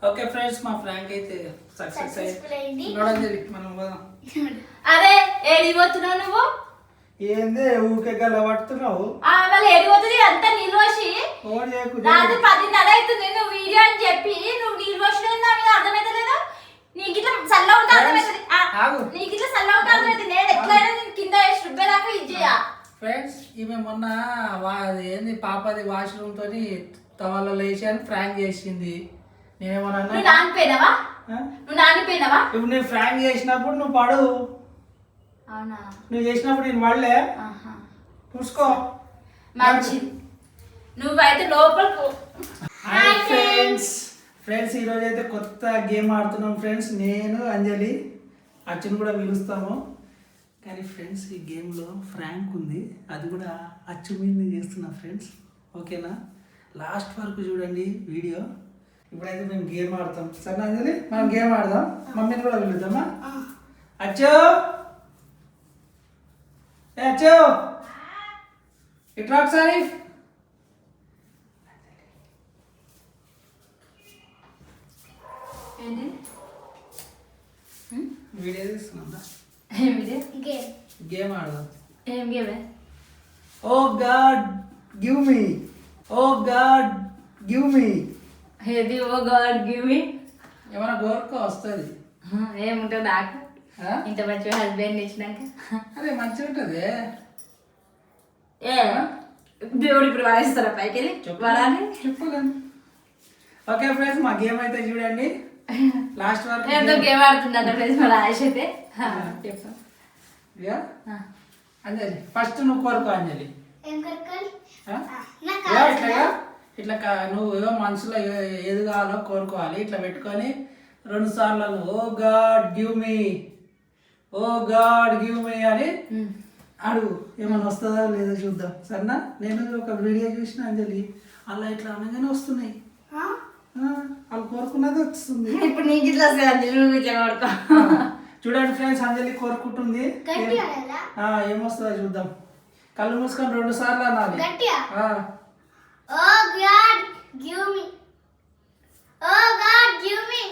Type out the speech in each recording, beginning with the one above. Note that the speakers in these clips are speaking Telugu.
ఓకే ఫ్రెండ్స్, మా ఫ్రాంక్ అయితే సక్సెస్ అయింది. మనం అరే ఏడిపోతున్నావు నువ్వు? ఏందే ఊకే గల పడుతున్నావు? మళ్ళీ ఏడిపోతుంది అంతా నీళ్ళు పోసి రాత్రి 10:30 అవుతుంది. నువ్వు వీడియో అని చెప్పి నువ్వు నీళ్ళు పోసిన నాకు అర్థమైతలేదు. నీకు ఇట్లా చల్ల ఉంటా అర్థమవుతుంది. నీకు ఇట్లా చల్ల ఉంటా అర్థమవుతుంది. నేను ఎట్లయినా నేను కింద రుబ్బేదాకా ఇది చేయ. ఫ్రెండ్స్, ఈమె మొన్న ఏంది పాపది వాష్రూమ్ తోని తవాలలో వేసి అని ఫ్రాంక్ చేసింది. నేనేమన్నా నువ్వు నానిపోయినావా? ఇప్పుడు నేను ఫ్రాంక్ చేసినప్పుడు నువ్వు పడు. అవునా? నువ్వు చేసినప్పుడు నేను పడలే. చూసుకో మంచిది. నువ్వైతే లోపలికి. హాయ్ ఫ్రెండ్స్, ఈరోజు అయితే కొత్త గేమ్ ఆడుతున్నాం ఫ్రెండ్స్. నేను అంజలి అచ్చును కూడా పిలుస్తాము. కానీ ఫ్రెండ్స్, ఈ గేమ్లో ఫ్రాంక్ ఉంది. అది కూడా అచ్చు మీద చేస్తున్నా ఫ్రెండ్స్. ఓకేనా? లాస్ట్ వరకు చూడండి వీడియో. ఇప్పుడైతే మేము గేమ్ ఆడతాం. సరే అంజలి, మనం గేమ్ ఆడదాం. మమ్మీని కూడా పిలుద్దామా? అచ్చో అచ్చో ఇట్రా ఒకసారి. వీడియో తీసుకున్నా. గేమ్ ఆడదాం. ఏం గేమ్? ఓ గాడ్ గివ్ మీ, ఓ గాడ్ గివ్ మీ. ఏది ఓ గాడ్ గివ్ మీ? ఏమైనా కోరుకో వస్తుంది. ఏముంటుంది నాకు ఇంత మంచి హస్బెండ్ ఇచ్చినాక? అదే మంచిగా ఉంటుంది. ఏ దేవుడు ఇప్పుడు వాడేస్తారా పైకి వెళ్ళి వాడాలి? చెప్పగలను. ఓకే ఫ్రెండ్స్, మా గేమ్ అయితే చూడండి లాస్ట్ వరకు. ఎంతో గేమ్ ఆడుతుందంట ఫ్రెండ్స్ మా రాయేష్ అయితే. చెప్పు అంజలి, ఫస్ట్ నువ్వు కోరుకో అంజలి. ఇట్లా నువ్వు ఏదో మనసులో ఏది కావాలో కోరుకోవాలి. ఇట్లా పెట్టుకొని 2 సార్లు ఓ గాడ్ గివ్ మీ, ఓ గాడ్ గివ్ మీ అని అడుగు. ఏమైనా వస్తుందా లేదో చూద్దాం. సరేనా? నేను ఒక వీడియో చూసిన అంజలి, అలా ఇట్లా అనగానే వస్తున్నాయి. వాళ్ళు కోరుకున్నది వస్తుంది. ఇప్పుడు నీకు ఇట్లా వస్తుంది. నువ్వు ఇట్లా కోరుకో. చూడండి ఫ్రెండ్స్, అంజలి కోరుకుంటుంది. ఏమొస్తుందో చూద్దాం. కళ్ళు మూసుకొని 2 సార్లు అనాలి. Oh God, give me. Oh God, give me.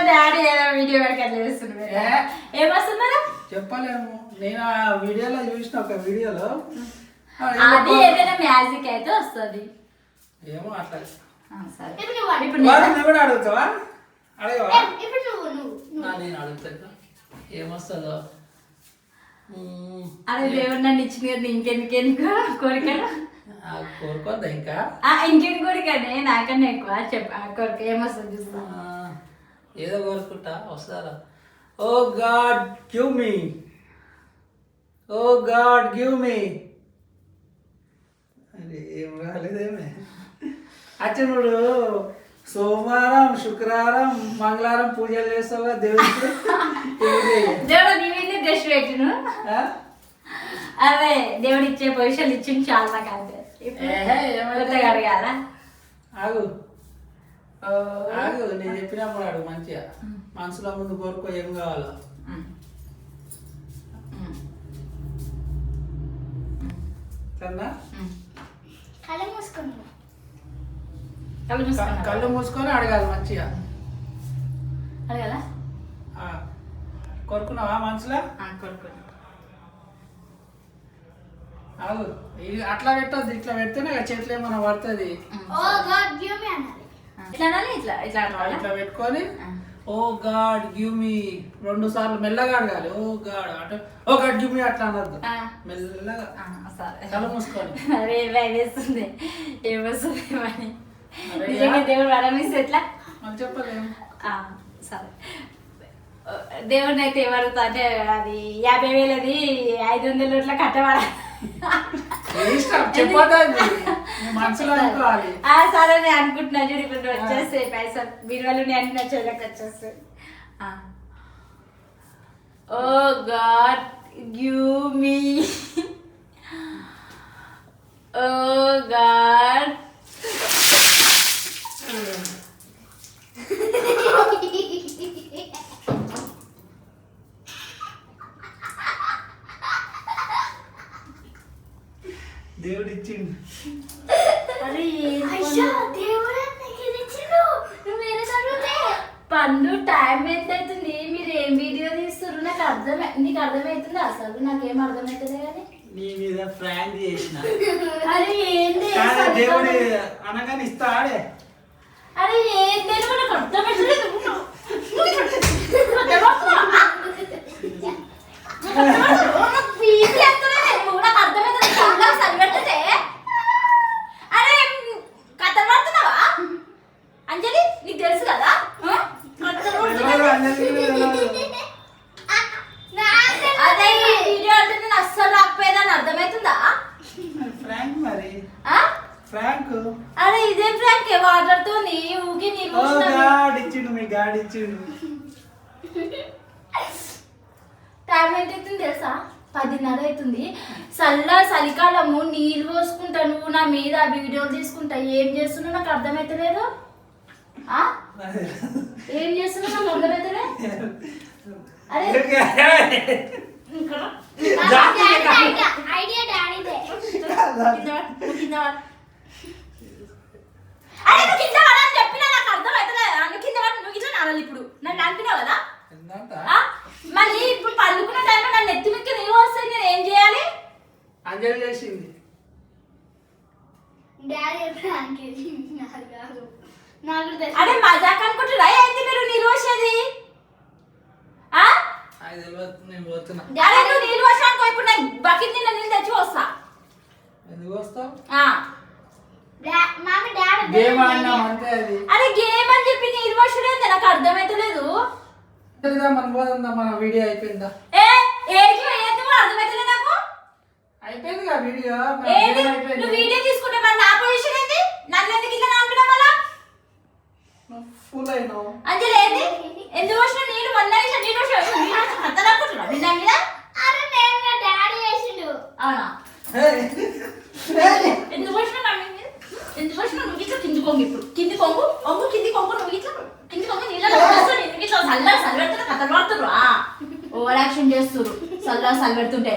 Daddy video ఏమొస్తుందా చెప్పలేము. నేను ఆ వీడియోలో చూసిన ఒక వీడియోలో అది ఏదైనా మ్యాజిక్ అయితే వస్తుంది. ఏమో అట్లా. ఇప్పుడు కూడా అడుగుతావా? అడగవా? నేను అడుగుతా ఏమొస్తుందో. అదే దేవుడు నన్ను ఇచ్చింది కదా, ఇంకెందుకు కోరిక? కోరుకోద్దా ఇంకా? ఇంకేం కోరికనే నాకన్నా ఎక్కువ చెప్ప. కోరిక ఏమొస్తుంది చూస్తా. ఏదో కోరుకుంటా వస్తారా. ఓ గాడ్ గివ్ మీ, ఓ గాడ్ గివ్ మీ. అరే ఏం రాలేదేమే. అచ్చనుడు సోమవారం, శుక్రవారం, మంగళవారం పూజలు చేస్తావుగా దేవుడికి. దేవుడు నీవన్నీ డ్రెస్ పెట్టిను. అదే దేవుడు ఇచ్చే పొజిషన్ ఇచ్చింది చాలా నాకు. అంతే అడగాల. ఆగు ఆగు, నేను చెప్పినప్పుడు అడుగు మంచిగా. మనసులో ముందు కోరుకో ఏం కావాలో. సరేనా? కళ్ళు మూసుకొని అడగాలి మంచిగా. అడగాల? కోరుకున్నావా మనసులో? అవు అట్లా పెట్టద్దు, ఇట్లా పెడితేనే చేతిలో ఏమన్నా పడుతుంది. ఇట్లా పెట్టుకొని ఓ గాడ్ గివ్ మీ 2 సార్లు మెల్లగా అడగాలి. ఓ గాడ్ అంటే ఓ గాడ్ గివ్ మీ అట్లా అనద్దు, మెల్లగా కళ్ళు మూసుకొని. వేస్తుంది ఏమొస్తుంది దేవుడు వరమిస్తే ఎట్లా చెప్పలేము. సరే, దేవుడిని అయితే ఏమడుగుతా అంటే అది 50,000 500 నోట్ల కట్టబడాలి. సరే నేను అనుకుంటున్నా. చూడు ఇప్పుడు వచ్చేస్తాయి పైసలు బీరువాళ్ళు అన్ని నచ్చేదాకా వచ్చేస్తాయి. ఓ గాడ్ గివ్ మీ, ఓ గాడ్. దేవుడు ఇచ్చిండు. అరే దేవుడు నీకు అర్థమవుతుందా అసలు? నాకేం అర్థమవుతుంది కానీ నీ మీద ఫ్రాంక్ చేసిన. అరే ఏంది దేవుడి అనగానే ఇస్తా ఆడే. అరే ఏంది నాకు అర్థమవుతలేదు. అరే కథలు పడుతున్నావా అంజలి? నీకు తెలుసు కదా అదే వీడియో అంటే నేను అస్సలు రాకపోయేదని అర్థమవుతుందా? ఫ్రాంక్ మరి ఫ్రాంక్. అరే ఇదేం ఫ్రాంక్ మాట్లాడుతుంది ఊకి నీళ్ళు ఇచ్చిండు మీ గాడి ఇచ్చిండు. టైం ఎంత అవుతుంది తెలుసా? 10:30 అవుతుంది. చలికాలము నీళ్ళు పోసుకుంటా, నువ్వు నా మీద వీడియోలు తీసుకుంటా. ఏం చేస్తున్నావు నాకు అర్థమవుతలేదు. ఏం చేస్తున్నావు నాకు అర్థమవుతలే. అరే అరే నువ్వు కింద పడని చెప్పినా నాకు అర్థం అవుతలేదు. నువ్వు కింద పడి నువ్వు కింద నాడాలి. ఇప్పుడు నన్ను అంటున్నావు కదా, మళ్ళీ ఇప్పుడు పండుకున్న టైంలో నన్ను ఎత్తి మీకు నీళ్ళు వస్తే నేను ఏం చేయాలి? అంజలి చేసింది. అదే మజాక్ అనుకుంటున్నా ఏంటి మీరు నీళ్ళు వచ్చేది? నేను పోతున్నా. అరే నువ్వు నీళ్ళు వచ్చా అనుకో, ఇప్పుడు నేను బకెట్ నిన్న నీళ్ళు తెచ్చి వస్తా. ఎందుకు వస్తావు? అరే గేమ్ అని చెప్పి నీళ్ళు వచ్చేది నాకు అర్థమైతలేదు. మన వీడియో అయిపోయిందా? అర్థమైతలేదు నాకు. అయిపోయింది వీడియో. నువ్వు వీడియో తీసుకుంటే మరి నా పొజిషన్ ఏంది? నన్ను ఎందుకు ఇట్లా నాటున్నావు? మళ్ళా ఫుల్ అయినావు అంజలి. ఏంది ఎందుకు వచ్చిన నీళ్ళు? మొన్న నీళ్ళు అనుకుంటున్నావు నిన్న మీద. అవునా? ఎందుకు వచ్చిన నా మీద? ఎందుకు వచ్చిన? నువ్వు ఇట్లా కింది కొంగు, ఇప్పుడు కింది కొంగు ఒంగు, కింది కొంగు, నువ్వు ఇట్లా కింది కొంగు నీళ్ళ సల్వెడుతున్నా కథలు పడుతుర్రు. ఓవర్ యాక్షన్ చేస్తుర్రు సల్ పెడుతుంటే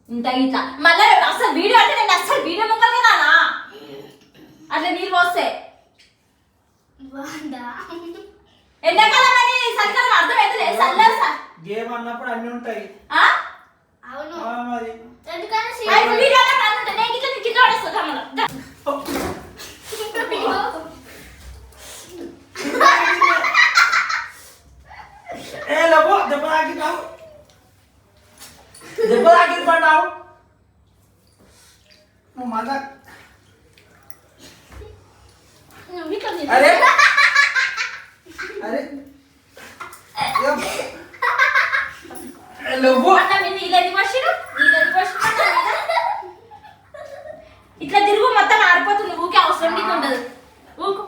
ఇంత ఇట్లా. మళ్ళీ అసలు వీడియో అంటే నేను అసలు వీడియో ముక్కలే కానా అట్లా నీళ్ళు పోస్తే. ఎండాకాలం అని చలికాలం అర్థం అవుతుంది. గేమ్ అన్నప్పుడు అన్ని ఉంటాయి. మరి దెబ్బ తాకినావు, దెబ్బ తాకి పడ్డావు నువ్వు. మజా అరే అరే ఇట్లా తిరుగు మొత్తం ఆరిపోతుంది. ఊకే అవసరం నీకు ఉండదు. ఊకు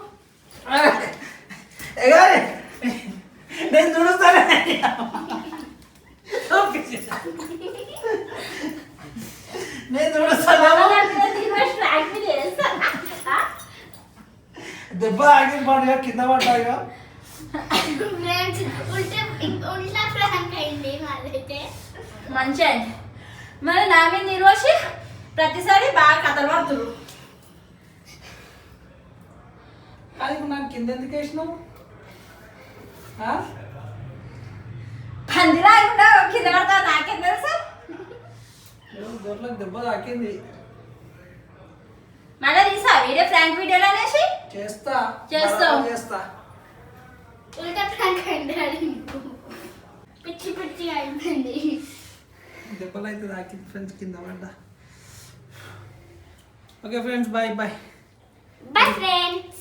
నేను చూడుస్తానే. నేను చూడుస్తాను. దెబ్బ ఆగిన పడగా కింద పడ్డాగా. మంచిగా మరి నా మీద నిర్వసి ప్రతిసారి బాగా కథలు పడుతురు. అది నాకు కింద ఎందుకు వేసినావు? పందిరా కింద పడతా నాకేం తెలుసు. దొరలకు దెబ్బ తాకింది. మళ్ళీ తీసా వీడియో ఫ్రాంక్ వీడియోలో అనేసి చేస్తా. పిచ్చి పిచ్చి అయిపోయింది. దెబ్బలు అయితే తాకింది ఫ్రెండ్స్ కింద పడ్డా. Okay friends, bye friends.